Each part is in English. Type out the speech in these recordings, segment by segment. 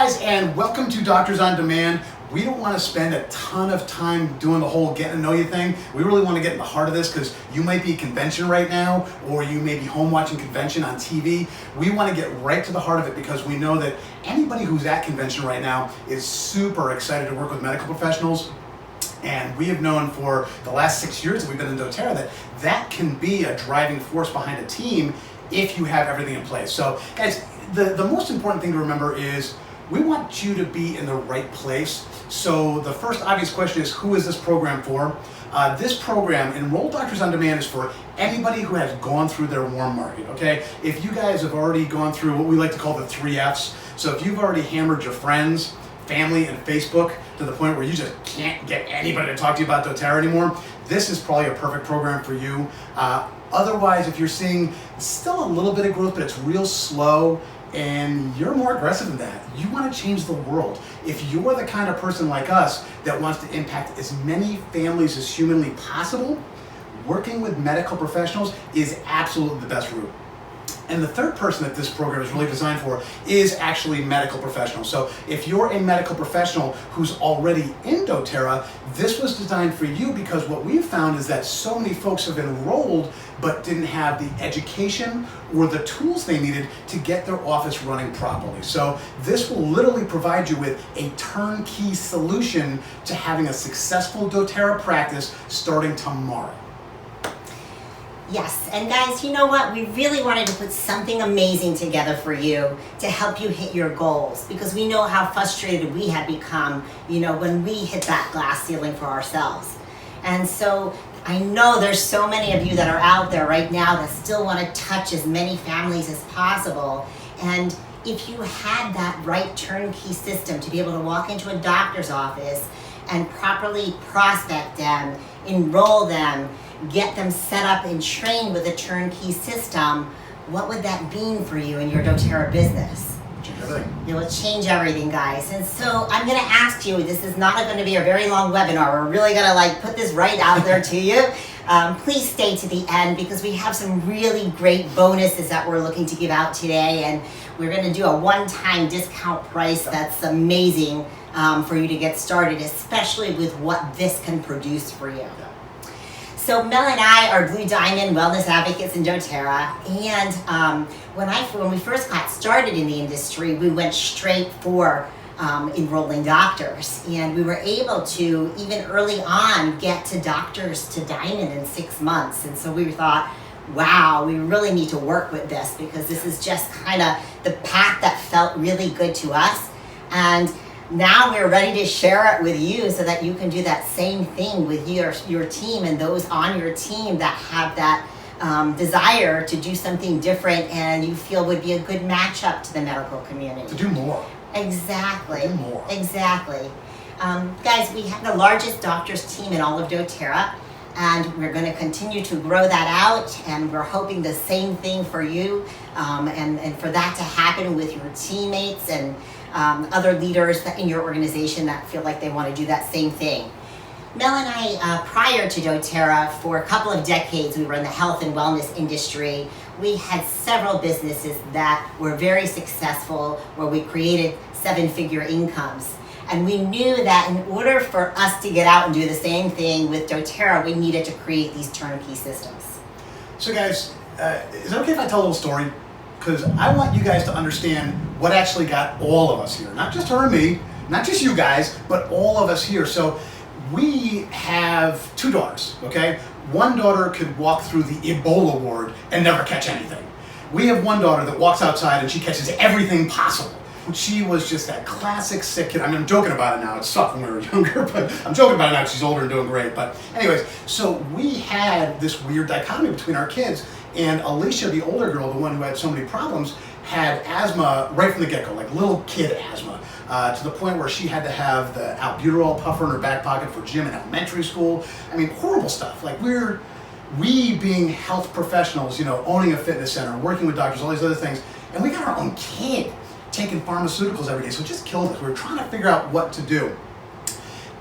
guys, and welcome to Doctors on Demand. We don't want to spend a ton of time doing the whole get to know you thing. We really want to get in the heart of this because you might be at convention right now, or you may be home watching convention on TV. We want to get right to the heart of it because we know that anybody who's at convention right now is super excited to work with medical professionals. And we have known for the last 6 years that we've been in doTERRA that can be a driving force behind a team if you have everything in place. So guys, the most important thing to remember is we want you to be in the right place. So the first obvious question is, who is this program for? This program, Enroll Doctors on Demand, is for anybody who has gone through their warm market, okay? If you guys have already gone through what we like to call the 3 Fs, so if you've already hammered your friends, family, and Facebook to the point where you just can't get anybody to talk to you about doTERRA anymore, this is probably a perfect program for you. Otherwise, if you're seeing still a little bit of growth, but it's real slow, and you're more aggressive than that, you want to change the world. If you're the kind of person like us that wants to impact as many families as humanly possible, working with medical professionals is absolutely the best route. And the third person that this program is really designed for is actually medical professionals. So if you're a medical professional who's already in doTERRA, this was designed for you because what we've found is that so many folks have enrolled but didn't have the education or the tools they needed to get their office running properly. So this will literally provide you with a turnkey solution to having a successful doTERRA practice starting tomorrow. Yes, and guys, you know what? We really wanted to put something amazing together for you to help you hit your goals, because we know how frustrated we had become, when we hit that glass ceiling for ourselves. And so I know there's so many of you that are out there right now that still want to touch as many families as possible. And if you had that right turnkey system to be able to walk into a doctor's office and properly prospect them, enroll them, get them set up and trained with a turnkey system, what would that mean for you in your doTERRA business? Change everything. It will change everything, guys. And so I'm going to ask you, this is not going to be a very long webinar. We're really going to put this right out there to you. Please stay to the end because we have some really great bonuses that we're looking to give out today. And we're going to do a one-time discount price that's amazing for you to get started, especially with what this can produce for you. So Mel and I are Blue Diamond Wellness Advocates in doTERRA, and when we first got started in the industry, we went straight for enrolling doctors, and we were able to, even early on, get to doctors to Diamond in 6 months. And so we thought, wow, we really need to work with this because this is just kind of the path that felt really good to us. And now we're ready to share it with you so that you can do that same thing with your team and those on your team that have that desire to do something different and you feel would be a good matchup to the medical community. To do more. Exactly. To do more. Exactly. Guys, we have the largest doctors team in all of doTERRA, and we're going to continue to grow that out, and we're hoping the same thing for you, and for that to happen with your teammates and other leaders in your organization that feel like they want to do that same thing. Mel and I, prior to doTERRA, for a couple of decades, we were in the health and wellness industry. We had several businesses that were very successful, where we created 7-figure incomes. And we knew that in order for us to get out and do the same thing with doTERRA, we needed to create these turnkey systems. So guys, is it okay if I tell a little story? Because I want you guys to understand what actually got all of us here. Not just her and me, not just you guys, but all of us here. So we have 2 daughters, okay? One daughter could walk through the Ebola ward and never catch anything. We have one daughter that walks outside and she catches everything possible. She was just that classic sick kid. I mean, I'm joking about it now. It sucked when we were younger, but I'm joking about it now because she's older and doing great. But anyways, so we had this weird dichotomy between our kids. And Alicia, the older girl, the one who had so many problems, had asthma right from the get-go, like little kid asthma, to the point where she had to have the albuterol puffer in her back pocket for gym in elementary school. I mean, horrible stuff. Like we being health professionals, owning a fitness center, working with doctors, all these other things, and we got our own kid taking pharmaceuticals every day, so it just killed us. We were trying to figure out what to do.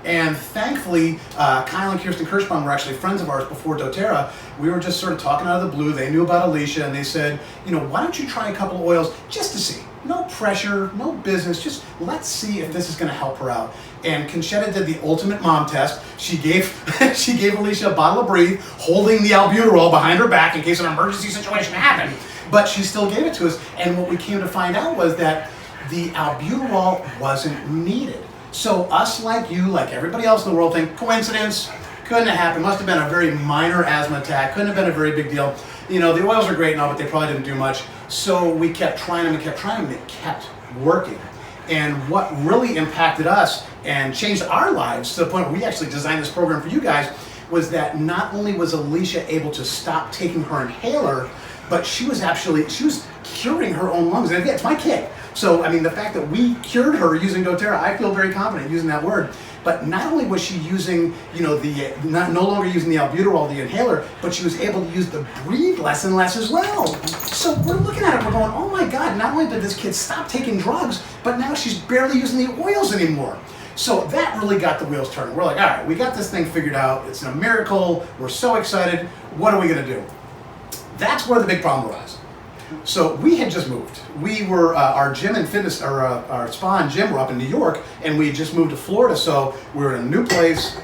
And thankfully, Kyle and Kirsten Kirschbaum were actually friends of ours before doTERRA. We were just sort of talking out of the blue. They knew about Alicia, and they said, why don't you try a couple of oils just to see? no pressure, no business, just let's see if this is going to help her out. And Conchetta did the ultimate mom test. She gave she gave Alicia a bottle of Breathe, holding the albuterol behind her back in case an emergency situation happened. But she still gave it to us. And what we came to find out was that the albuterol wasn't needed. So us, like you, like everybody else in the world, think coincidence, couldn't have happened, must have been a very minor asthma attack, couldn't have been a very big deal. You know, the oils are great now, but they probably didn't do much. So we kept trying them and kept trying them, and it kept working. And what really impacted us and changed our lives to the point where we actually designed this program for you guys was that not only was Alicia able to stop taking her inhaler, but she was curing her own lungs. And again, it's my kid. So, I mean, the fact that we cured her using doTERRA, I feel very confident using that word. But not only was she using, you know, no longer using the albuterol, the inhaler, but she was able to use the Breathe less and less as well. So we're looking at it, we're going, oh my God, not only did this kid stop taking drugs, but now she's barely using the oils anymore. So that really got the wheels turning. We're like, all right, we got this thing figured out. It's a miracle. We're so excited. What are we going to do? That's where the big problem arose. So we had just moved. We were, our gym and fitness, our spa and gym were up in New York, and we just moved to Florida. So we were in a new place.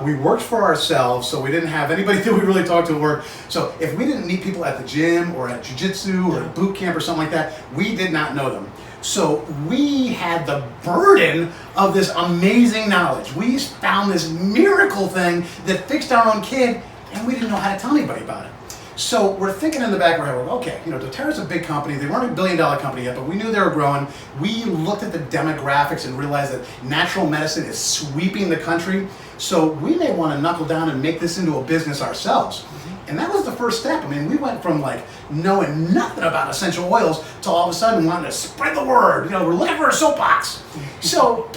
We worked for ourselves, so we didn't have anybody that we really talked to at work. So if we didn't meet people at the gym or at jiu-jitsu or at boot camp or something like that, we did not know them. So we had the burden of this amazing knowledge. We found this miracle thing that fixed our own kid, and we didn't know how to tell anybody about it. So we're thinking in the back of our head, okay, you know, doTERRA's a big company. They weren't a billion-dollar company yet, but we knew they were growing. We looked at the demographics and realized that natural medicine is sweeping the country. So we may want to knuckle down and make this into a business ourselves. And that was the first step. I mean, we went from like knowing nothing about essential oils to all of a sudden wanting to spread the word. You know, we're looking for a soapbox. So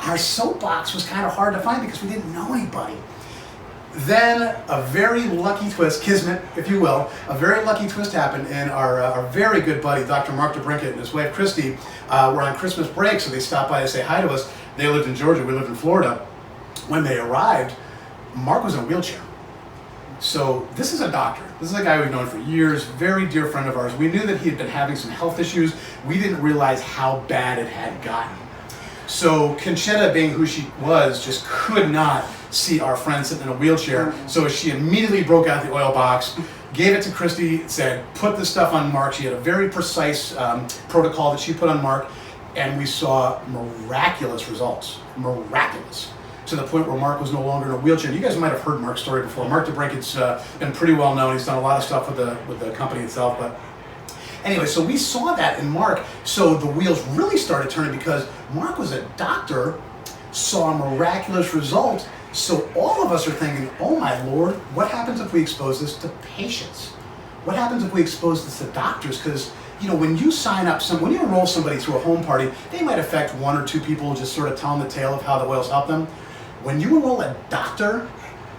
our soapbox was kind of hard to find because we didn't know anybody. Then a very lucky twist, kismet, if you will, a very lucky twist happened, and our very good buddy, Dr. Mark DeBrinket, and his wife, Christy, were on Christmas break, so they stopped by to say hi to us. They lived in Georgia, we lived in Florida. When they arrived, Mark was in a wheelchair. So this is a doctor. This is a guy we've known for years, very dear friend of ours. We knew that he had been having some health issues. We didn't realize how bad it had gotten. So Conchetta, being who she was, just could not see our friend sitting in a wheelchair. So she immediately broke out the oil box, gave it to Christy, said, put this stuff on Mark. She had a very precise protocol that she put on Mark, and we saw miraculous results. Miraculous. To the point where Mark was no longer in a wheelchair. You guys might have heard Mark's story before. Mark DeBrinket's been pretty well known. He's done a lot of stuff with the company itself. But anyway, so we saw that in Mark. So the wheels really started turning because Mark was a doctor, saw a miraculous result. So all of us are thinking, oh my Lord, what happens if we expose this to patients? What happens if we expose this to doctors? Because, you know, when you sign up, when you enroll somebody to a home party, they might affect 1 or 2 people, just sort of telling the tale of how the oils help them. When you enroll a doctor,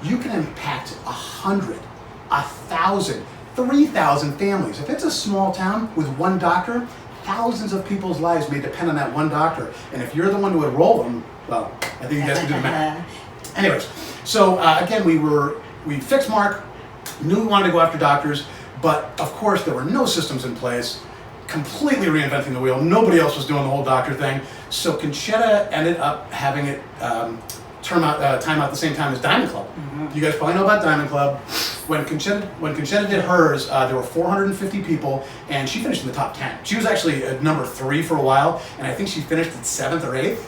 you can impact 100, 1,000, 3,000 families. If it's a small town with one doctor, thousands of people's lives may depend on that one doctor. And if you're the one to enroll them, well, I think you guys can do the math. Anyways, so again, we fixed Mark, knew we wanted to go after doctors, but of course there were no systems in place, completely reinventing the wheel. Nobody else was doing the whole doctor thing. So Conchetta ended up having it time out the same time as Diamond Club. You guys probably know about Diamond Club. When Conchetta did hers, there were 450 people, and she finished in the top 10. She was actually at number 3 for a while, and I think she finished at 7th or 8th.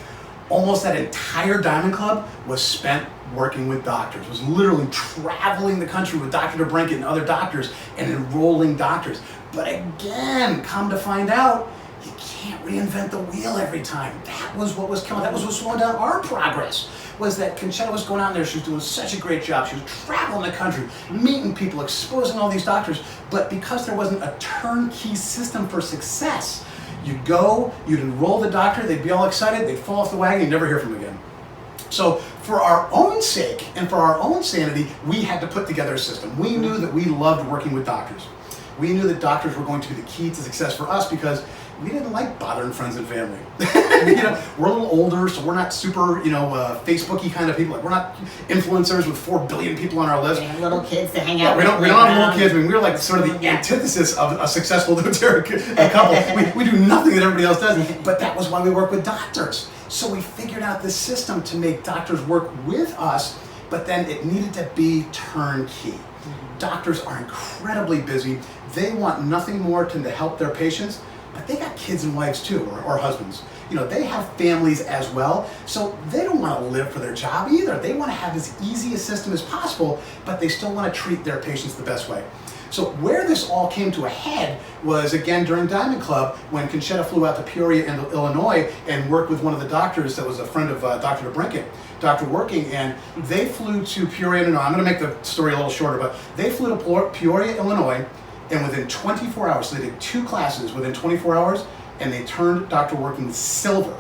Almost that entire Diamond Club was spent working with doctors. It was literally traveling the country with Dr. DeBrinket and other doctors and enrolling doctors. But again, come to find out, you can't reinvent the wheel every time. That was what was slowing down our progress. Was that Conchetta was going out there, she was doing such a great job. She was traveling the country, meeting people, exposing all these doctors. But because there wasn't a turnkey system for success, you'd go, you'd enroll the doctor, they'd be all excited, they'd fall off the wagon, you'd never hear from them again. So for our own sake and for our own sanity, we had to put together a system. We knew that we loved working with doctors. We knew that doctors were going to be the key to success for us because we didn't like bothering friends and family. We're a little older, so we're not super, Facebooky kind of people. Like, we're not influencers with 4 billion people on our list. We have little kids to hang out with. We don't have little kids. I mean, we're like sort of the antithesis of a successful doTERRA couple. We do nothing that everybody else does, but that was why we work with doctors. So we figured out this system to make doctors work with us, but then it needed to be turnkey. Doctors are incredibly busy. They want nothing more than to help their patients, but they got kids and wives too, or husbands. They have families as well, so they don't want to live for their job either. They want to have as easy a system as possible, but they still want to treat their patients the best way. So where this all came to a head was, again, during Diamond Club, when Conchetta flew out to Peoria, Illinois, and worked with one of the doctors that was a friend of Dr. DeBrinket, Dr. Working, and they flew to Peoria, Illinois. I'm going to make the story a little shorter, but they flew to Peoria, Illinois, and within 24 hours, so they did 2 classes within 24 hours, and they turned Dr. Working silver.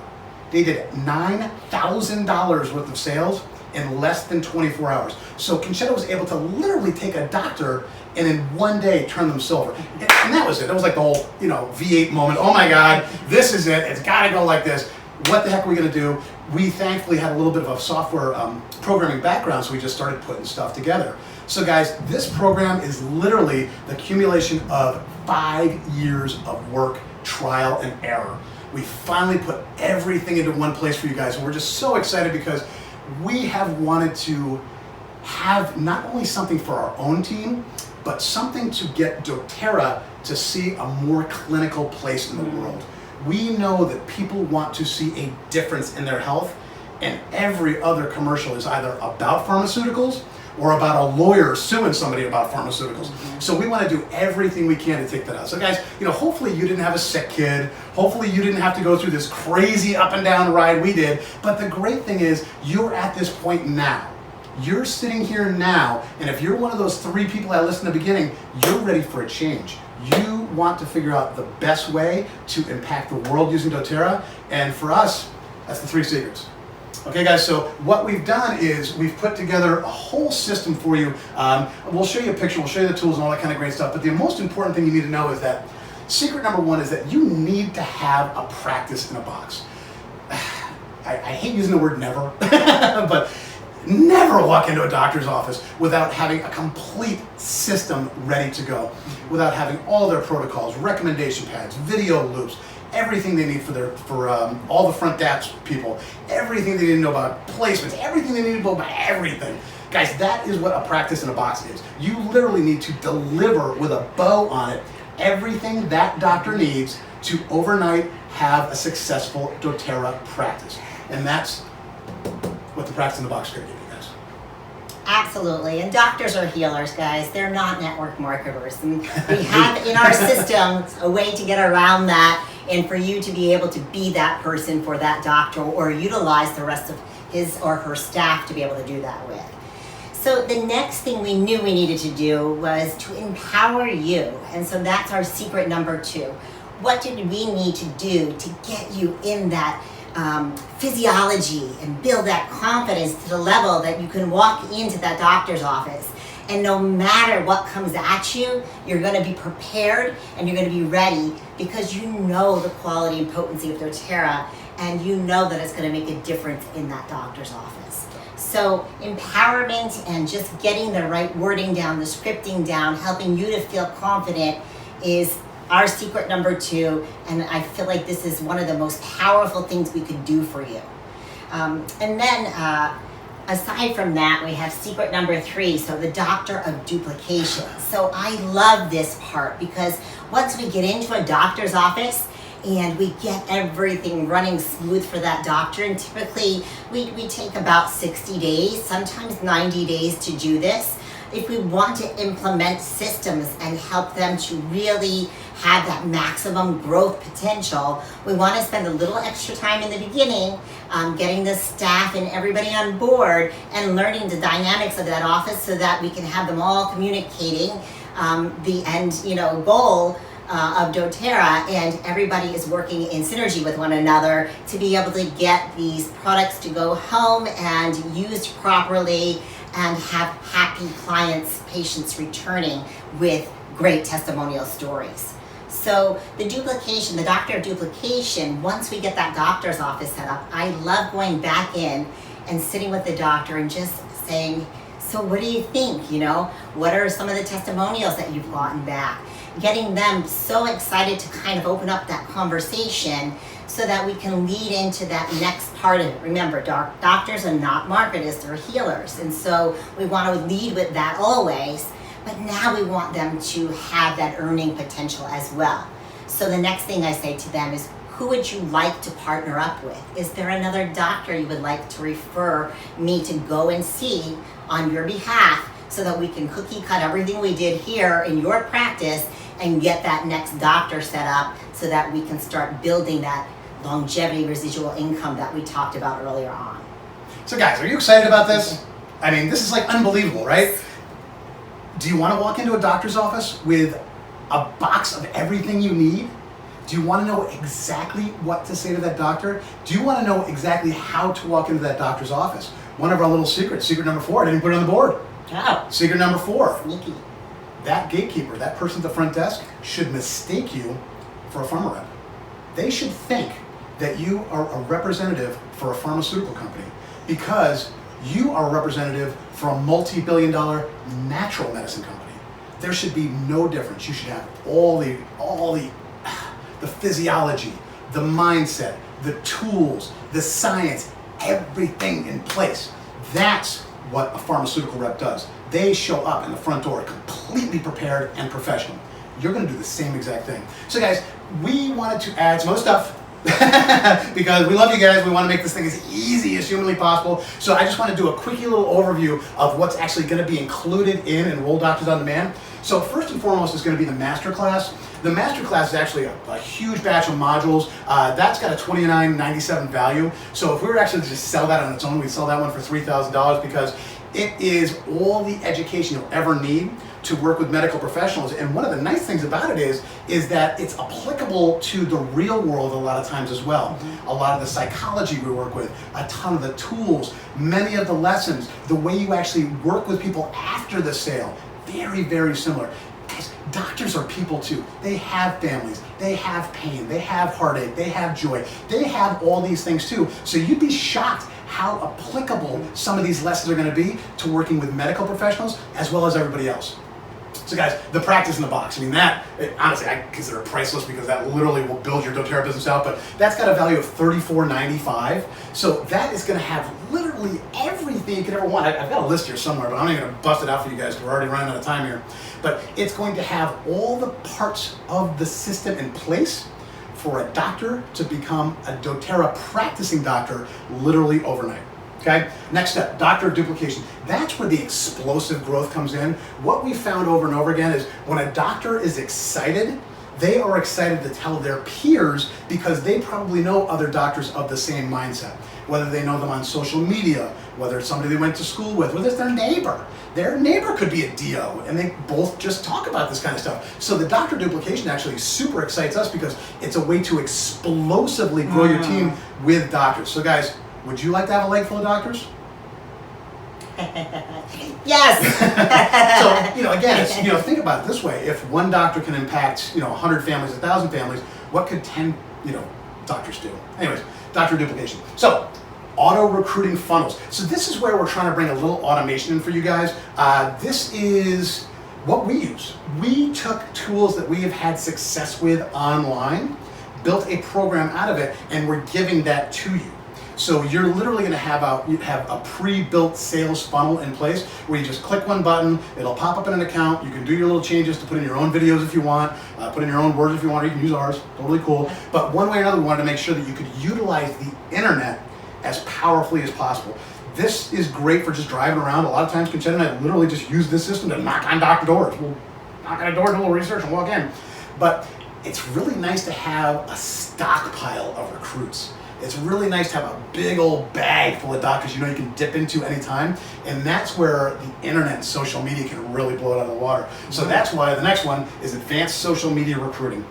They did $9,000 worth of sales in less than 24 hours. So Conchetta was able to literally take a doctor and in one day turn them silver. And that was it. That was like the whole, V8 moment. Oh my God, this is it. It's gotta go like this. What the heck are we gonna do? We thankfully had a little bit of a software programming background, so we just started putting stuff together. So guys, this program is literally the accumulation of 5 years of work, trial and error. We finally put everything into one place for you guys, and we're just so excited because we have wanted to have not only something for our own team, but something to get doTERRA to see a more clinical place in the world. We know that people want to see a difference in their health, and every other commercial is either about pharmaceuticals or about a lawyer suing somebody about pharmaceuticals. So we want to do everything we can to take that out. So guys, hopefully you didn't have a sick kid. Hopefully you didn't have to go through this crazy up and down ride we did. But the great thing is you're at this point now. You're sitting here now, and if you're one of those 3 people I listed in the beginning, you're ready for a change. You want to figure out the best way to impact the world using doTERRA, and for us, that's the 3 secrets. Okay guys, so what we've done is we've put together a whole system for you. We'll show you a picture, we'll show you the tools and all that kind of great stuff, but the most important thing you need to know is that secret number 1 is that you need to have a practice in a box. I hate using the word never, but never walk into a doctor's office without having a complete system ready to go, without having all their protocols, recommendation pads, video loops, everything they need for all the front desk people, everything they need to know about placements, everything they need to know about everything. Guys, that is what a practice in a box is. You literally need to deliver with a bow on it everything that doctor needs to overnight have a successful doTERRA practice. And that's what the practice in the box is going to give you guys. Absolutely, and doctors are healers, guys. They're not network marketers. And we have in our system a way to get around that and for you to be able to be that person for that doctor or utilize the rest of his or her staff to be able to do that with. So the next thing we knew we needed to do was to empower you. And so that's our secret number 2. What did we need to do to get you in that physiology and build that confidence to the level that you can walk into that doctor's office and no matter what comes at you, you're going to be prepared and you're going to be ready because you know the quality and potency of doTERRA and you know that it's going to make a difference in that doctor's office. So empowerment and just getting the right wording down, the scripting down, helping you to feel confident is our secret number 2, and I feel like this is one of the most powerful things we could do for you. And then aside from that, we have secret number 3, so the doctor of duplication. So I love this part because once we get into a doctor's office and we get everything running smooth for that doctor, and typically we take about 60 days, sometimes 90 days to do this. If we want to implement systems and help them to really have that maximum growth potential, we want to spend a little extra time in the beginning getting the staff and everybody on board and learning the dynamics of that office so that we can have them all communicating the end goal of doTERRA, and everybody is working in synergy with one another to be able to get these products to go home and used properly and have happy clients, patients returning with great testimonial stories. So So the duplication, the doctor of duplication, once we get that doctor's office set up, I love going back in and sitting with the doctor and just saying, so what do you think? You know, what are some of the testimonials that you've gotten back? Getting them so excited to kind of open up that conversation so that we can lead into that next part of it. Remember, doctors are not marketers, they're healers. And so we want to lead with that always, but now we want them to have that earning potential as well. So the next thing I say to them is, who would you like to partner up with? Is there another doctor you would like to refer me to go and see on your behalf so that we can cookie cut everything we did here in your practice and get that next doctor set up so that we can start building that longevity residual income that we talked about earlier on. So guys, are you excited about this? I mean, this is like unbelievable, right? Do you want to walk into a doctor's office with a box of everything you need? Do you want to know exactly what to say to that doctor? Do you want to know exactly how to walk into that doctor's office? One of our little secrets, secret number 4, I didn't put it on the board. Oh. Secret number 4. Sneaky. That gatekeeper, that person at the front desk, should mistake you for a pharma rep. They should think that you are a representative for a pharmaceutical company because you are a representative for a multi-billion-dollar natural medicine company. There should be no difference. You should have all the physiology, the mindset, the tools, the science, everything in place. That's what a pharmaceutical rep does. They show up in the front door completely prepared and professional. You're going to do the same exact thing. So guys, we wanted to add some other stuff because we love you guys. We want to make this thing as easy as humanly possible. So I just want to do a quickie little overview of what's actually going to be included in Enroll Doctors on Demand. So first and foremost is going to be the masterclass. The masterclass is actually a huge batch of modules. That's got a $29.97 value. So if we were actually to just sell that on its own, we'd sell that one for $3,000 because it is all the education you'll ever need to work with medical professionals. And one of the nice things about it is that it's applicable to the real world a lot of times as well. Mm-hmm. A lot of the psychology we work with, a ton of the tools, many of the lessons, the way you actually work with people after the sale, very, very similar. Guys, doctors are people too. They have families, they have pain, they have heartache, they have joy, they have all these things too. So you'd be shocked how applicable some of these lessons are going to be to working with medical professionals as well as everybody else. So guys, the practice in the box, I mean honestly, I consider it priceless because that literally will build your doTERRA business out, but that's got a value of $34.95. So that is going to have literally everything you could ever want. I've got a list here somewhere, but I'm not even going to bust it out for you guys because we're already running out of time here. But it's going to have all the parts of the system in place for a doctor to become a doTERRA practicing doctor literally overnight. Okay, next step, doctor duplication. That's where the explosive growth comes in. What we found over and over again is when a doctor is excited, they are excited to tell their peers because they probably know other doctors of the same mindset. Whether they know them on social media, whether it's somebody they went to school with, whether it's their neighbor. Their neighbor could be a DO and they both just talk about this kind of stuff. So the doctor duplication actually super excites us because it's a way to explosively grow your team with doctors. So guys, would you like to have a leg full of doctors? Yes. So, again, think about it this way. If one doctor can impact, 100 families, 1,000 families, what could 10, doctors do? Anyways, doctor duplication. So, auto recruiting funnels. So this is where we're trying to bring a little automation in for you guys. This is what we use. We took tools that we have had success with online, built a program out of it, and we're giving that to you. So you're literally going to have a pre-built sales funnel in place where you just click one button, it'll pop up in an account, you can do your little changes to put in your own videos if you want, put in your own words if you want, or you can use ours, totally cool. But one way or another, we wanted to make sure that you could utilize the internet as powerfully as possible. This is great for just driving around. A lot of times, Conchetta and I literally just use this system to knock on doctor doors. We'll knock on a door, do a little research, and walk in. But it's really nice to have a stockpile of recruits. It's really nice to have a big old bag full of doctors you can dip into anytime. And that's where the internet and social media can really blow it out of the water. So that's why the next one is advanced social media recruiting.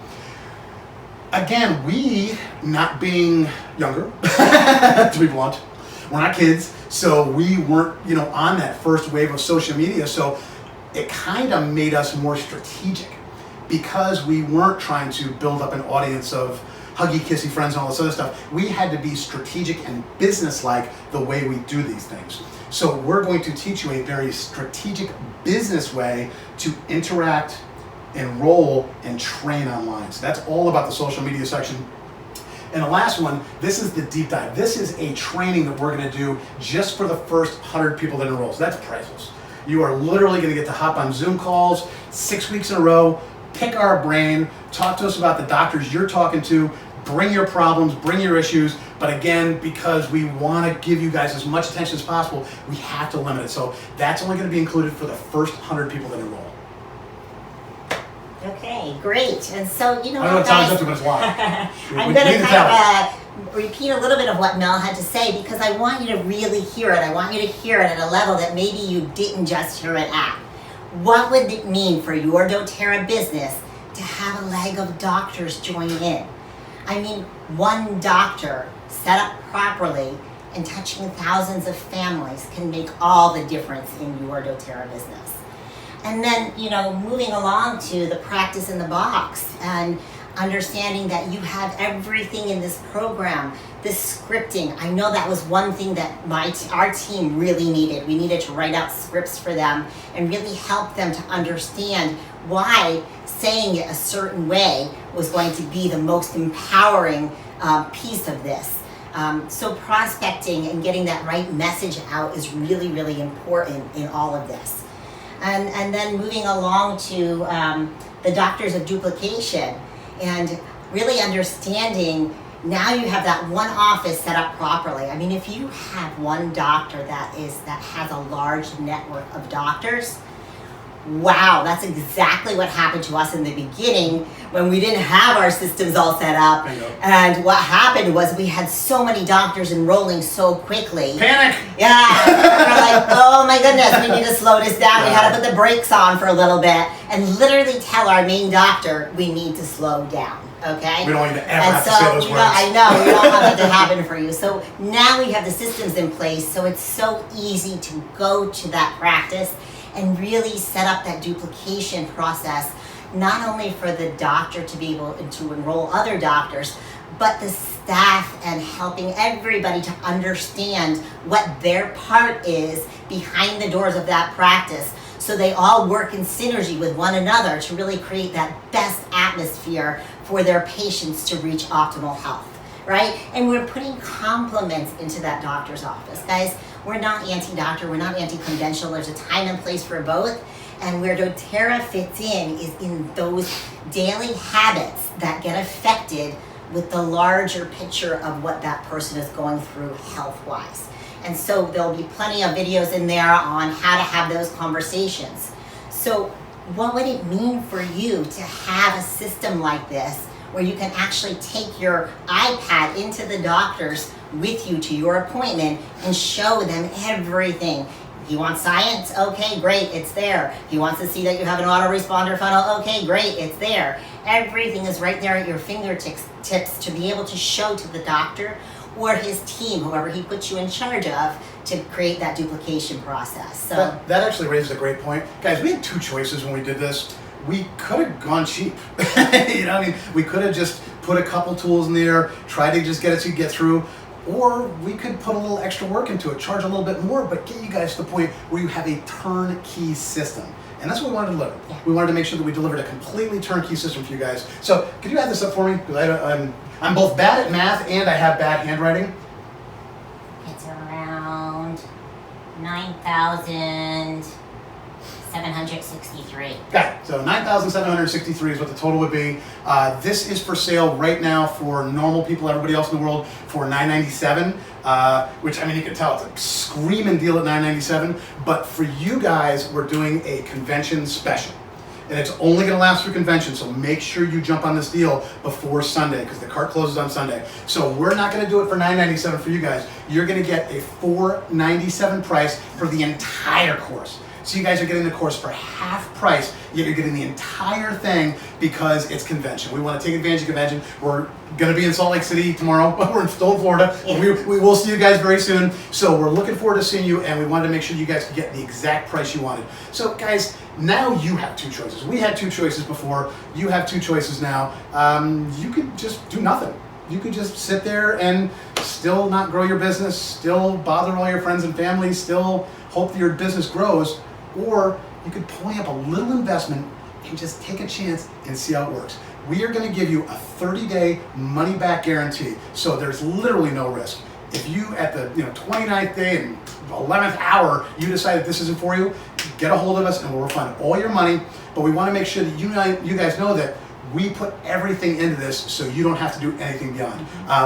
Again, we, not being younger, to be blunt, we're not kids, so we weren't, on that first wave of social media, so it kind of made us more strategic. because we weren't trying to build up an audience of huggy, kissy friends and all this other stuff, we had to be strategic and business-like the way we do these things. So we're going to teach you a very strategic business way to interact, enroll, and train online. So that's all about the social media section. And the last one, this is the deep dive. This is a training that we're gonna do just for the first 100 people that enroll. So that's priceless. You are literally gonna get to hop on Zoom calls 6 weeks in a row, pick our brain, talk to us about the doctors you're talking to, bring your problems, bring your issues, but again, because we want to give you guys as much attention as possible, we have to limit it. So that's only going to be included for the first 100 people that enroll. Okay, great. And so, you know, I don't know what guys, time it's up to, but it's long. I'm going to kind of repeat a little bit of what Mel had to say, because I want you to really hear it. I want you to hear it at a level that maybe you didn't just hear it at. What would it mean for your doTERRA business to have a leg of doctors join in? I mean, one doctor set up properly and touching thousands of families can make all the difference in your doTERRA business. And then, you know, moving along to the practice in the box and understanding that you have everything in this program, this scripting. I know that was one thing that our team really needed. We needed to write out scripts for them and really help them to understand why saying it a certain way was going to be the most empowering piece of this. So prospecting and getting that right message out is really, really important in all of this. And then moving along to the doctors of duplication and really understanding now you have that one office set up properly. I mean, if you have one doctor that has a large network of doctors, wow, that's exactly what happened to us in the beginning when we didn't have our systems all set up. And what happened was we had so many doctors enrolling so quickly. Panic! Yeah, we're like, oh my goodness, we need to slow this down. We had to put the brakes on for a little bit and literally tell our main doctor we need to slow down. Okay? We don't even ever have to say those words. I know, we don't want that to happen for you. So now we have the systems in place, so it's so easy to go to that practice and really set up that duplication process, not only for the doctor to be able to enroll other doctors, but the staff and helping everybody to understand what their part is behind the doors of that practice, so they all work in synergy with one another to really create that best atmosphere for their patients to reach optimal health, right? And we're putting complements into that doctor's office. Guys, we're not anti-doctor, we're not anti-conventional, there's a time and place for both, and where doTERRA fits in is in those daily habits that get affected with the larger picture of what that person is going through health-wise. And so there'll be plenty of videos in there on how to have those conversations. So what would it mean for you to have a system like this where you can actually take your iPad into the doctors with you to your appointment and show them everything? You want science? Okay, great, it's there. He wants to see that you have an autoresponder funnel? Okay, great, it's there. Everything is right there at your fingertips to be able to show to the doctor or his team, whoever he puts you in charge of, to create that duplication process. So that actually raises a great point. Guys, we had two choices when we did this. We could have gone cheap. You know, I mean, we could have just put a couple tools in there, try to just get it to get through, or we could put a little extra work into it, charge a little bit more, but get you guys to the point where you have a turnkey system. And that's what we wanted to deliver. Yeah. We wanted to make sure that we delivered a completely turnkey system for you guys. So could you add this up for me? Because I'm both bad at math and I have bad handwriting. It's around 9,763. Got it. So 9,763 is what the total would be. This is for sale right now for normal people, everybody else in the world, for $997. Which, I mean, you can tell it's a screaming deal at $997. But for you guys, we're doing a convention special. And it's only going to last through convention, so make sure you jump on this deal before Sunday, because the cart closes on Sunday. So we're not going to do it for $997 for you guys. You're going to get a $497 price for the entire course. So you guys are getting the course for half price, yet you're getting the entire thing because it's convention. We want to take advantage of convention. We're going to be in Salt Lake City tomorrow. We're still in Florida. Yeah. We will see you guys very soon. So we're looking forward to seeing you, and we wanted to make sure you guys could get the exact price you wanted. So guys, now you have two choices. We had two choices before. You have two choices now. You could just do nothing. You could just sit there and still not grow your business, still bother all your friends and family, still hope that your business grows, or you could pony up a little investment and just take a chance and see how it works. We are going to give you a 30-day money-back guarantee, so there's literally no risk. If you, at the 29th day and 11th hour, you decide that this isn't for you, get a hold of us and we'll refund all your money. But we want to make sure that you guys know that we put everything into this so you don't have to do anything beyond.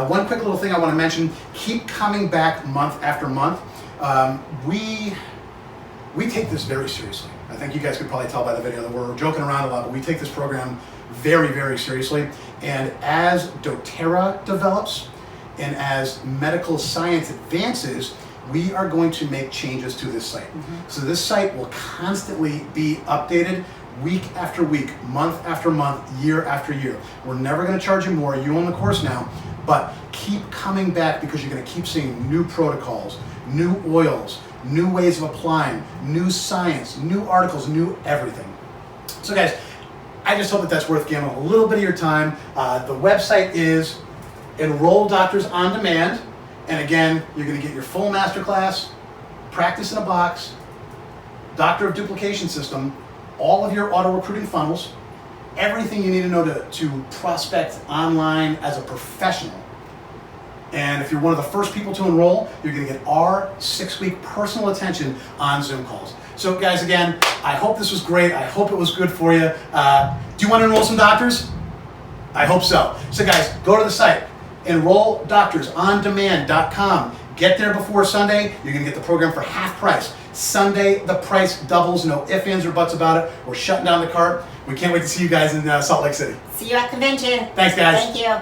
One quick little thing I want to mention, keep coming back month after month. We take this very seriously. I think you guys could probably tell by the video that we're joking around a lot, but we take this program very, very seriously. And as doTERRA develops and as medical science advances, we are going to make changes to this site. So this site will constantly be updated week after week, month after month, year after year. We're never going to charge you more. You own the course now, but keep coming back because you're going to keep seeing new protocols, new oils, new ways of applying, new science, new articles, new everything. So guys, I just hope that that's worth giving a little bit of your time. The website is Enroll Doctors on Demand. And again, you're going to get your full masterclass, practice in a box, Doctor of Duplication system, all of your auto recruiting funnels, everything you need to know to prospect online as a professional. And if you're one of the first people to enroll, you're going to get our 6-week personal attention on Zoom calls. So guys, again, I hope this was great. I hope it was good for you. Do you want to enroll some doctors? I hope so. So guys, go to the site, EnrollDoctorsOnDemand.com. Get there before Sunday. You're going to get the program for half price. Sunday, the price doubles. No ifs, ands, or buts about it. We're shutting down the cart. We can't wait to see you guys in Salt Lake City. See you at convention. Thanks, guys. Thank you.